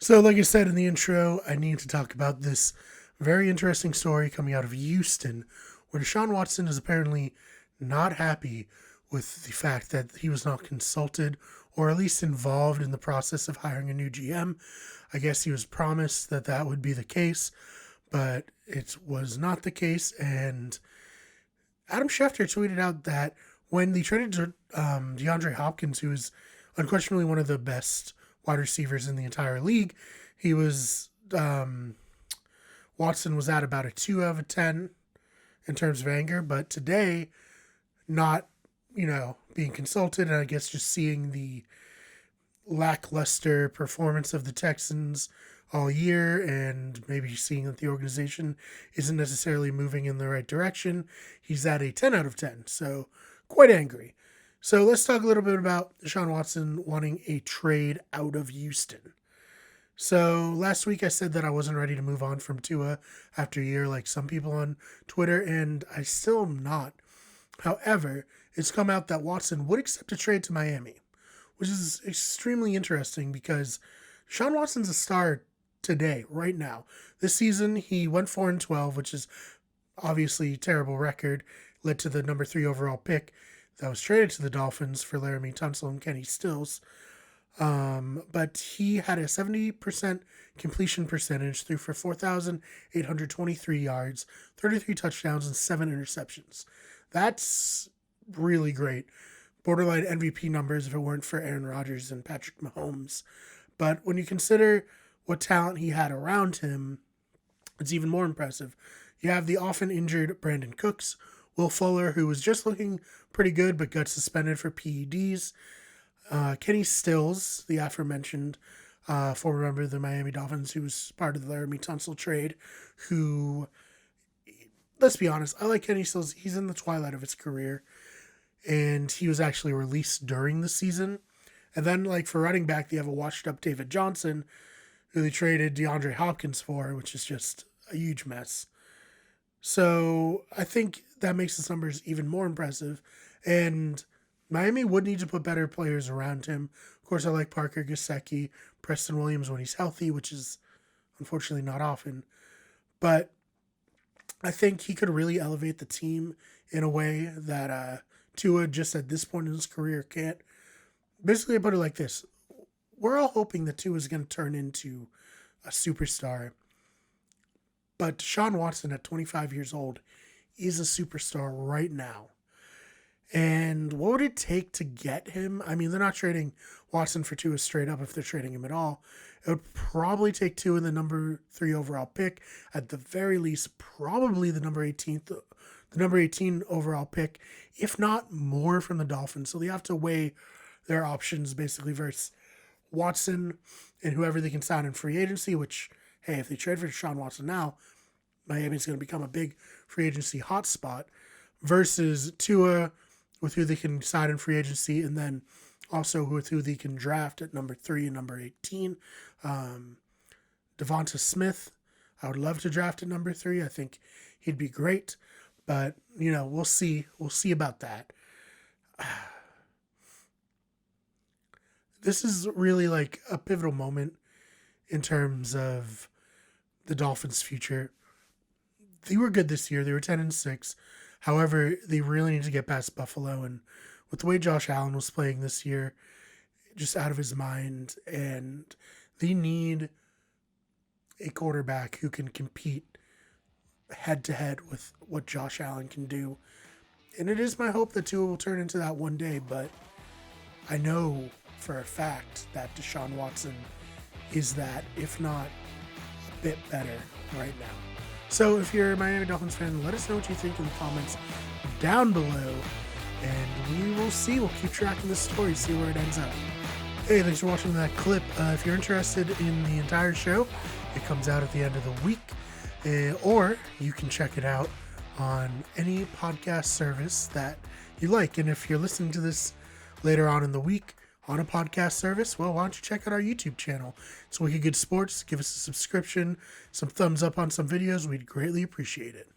So, like I said in the intro, I need to talk about this very interesting story coming out of Houston, where Deshaun Watson is apparently not happy with the fact that he was not consulted or at least involved in the process of hiring a new GM. I guess he was promised that that would be the case, but it was not the case. And Adam Schefter tweeted out that when they traded DeAndre Hopkins, who is unquestionably one of the best wide receivers in the entire league, he was Watson was at about a 2 out of 10 in terms of anger. But today, not being consulted, and I guess just seeing the lackluster performance of the Texans all year and maybe seeing that the organization isn't necessarily moving in the right direction, he's at a 10 out of 10. So quite angry. So let's talk a little bit about Deshaun Watson wanting a trade out of Houston. So last week I said that I wasn't ready to move on from Tua after a year like some people on Twitter, and I still am not. However, it's come out that Watson would accept a trade to Miami, which is extremely interesting because Deshaun Watson's a star today, right now. This season, he went 4-12, which is obviously a terrible record, led to the number 3 overall pick that was traded to the Dolphins for Laramie Tunsil and Kenny Stills. But he had a 70% completion percentage, threw for 4,823 yards, 33 touchdowns, and 7 interceptions. That's really great. Borderline MVP numbers if it weren't for Aaron Rodgers and Patrick Mahomes. But when you consider what talent he had around him, it's even more impressive. You have the often injured Brandon Cooks, Will Fuller, who was just looking pretty good but got suspended for PEDs, Kenny Stills, the aforementioned former member of the Miami Dolphins, who was part of the Laramie Tunsil trade, who, let's be honest, I like Kenny Stills. He's in the twilight of his career, and he was actually released during the season. And then, for running back, they have a washed-up David Johnson, who they traded DeAndre Hopkins for, which is just a huge mess. So I think that makes his numbers even more impressive. And Miami would need to put better players around him. Of course, I like Parker Gesicki, Preston Williams when he's healthy, which is unfortunately not often. But I think he could really elevate the team in a way that Tua, just at this point in his career, can't. Basically, I put it like this. We're all hoping that Tua is going to turn into a superstar. But Deshaun Watson at 25 years old is a superstar right now. And what would it take to get him? I mean, they're not trading Watson for Tua straight up if they're trading him at all. It would probably take Tua in the number 3 overall pick. At the very least, probably the number 18 overall pick, if not more from the Dolphins. So they have to weigh their options basically versus Watson and whoever they can sign in free agency, which, hey, if they trade for Deshaun Watson now, Miami's going to become a big free agency hotspot, versus Tua, with who they can sign in free agency, and then also with who they can draft at number 3 and number 18. Devonta Smith, I would love to draft at number 3. I think he'd be great, but, we'll see. We'll see about that. This is really a pivotal moment in terms of the Dolphins' future. They were good this year. They were 10-6. However, they really need to get past Buffalo. And with the way Josh Allen was playing this year, just out of his mind, and they need a quarterback who can compete head-to-head with what Josh Allen can do. And it is my hope that Tua will turn into that one day, but I know for a fact that Deshaun Watson is that, if not a bit better right now. So if you're a Miami Dolphins fan, let us know what you think in the comments down below, and we will see. We'll keep tracking this story, see where it ends up. Hey, thanks for watching that clip. If you're interested in the entire show, it comes out at the end of the week, or you can check it out on any podcast service that you like. And if you're listening to this later on in the week on a podcast service, well, why don't you check out our YouTube channel? It's Wicked Good Sports. Give us a subscription, some thumbs up on some videos. We'd greatly appreciate it.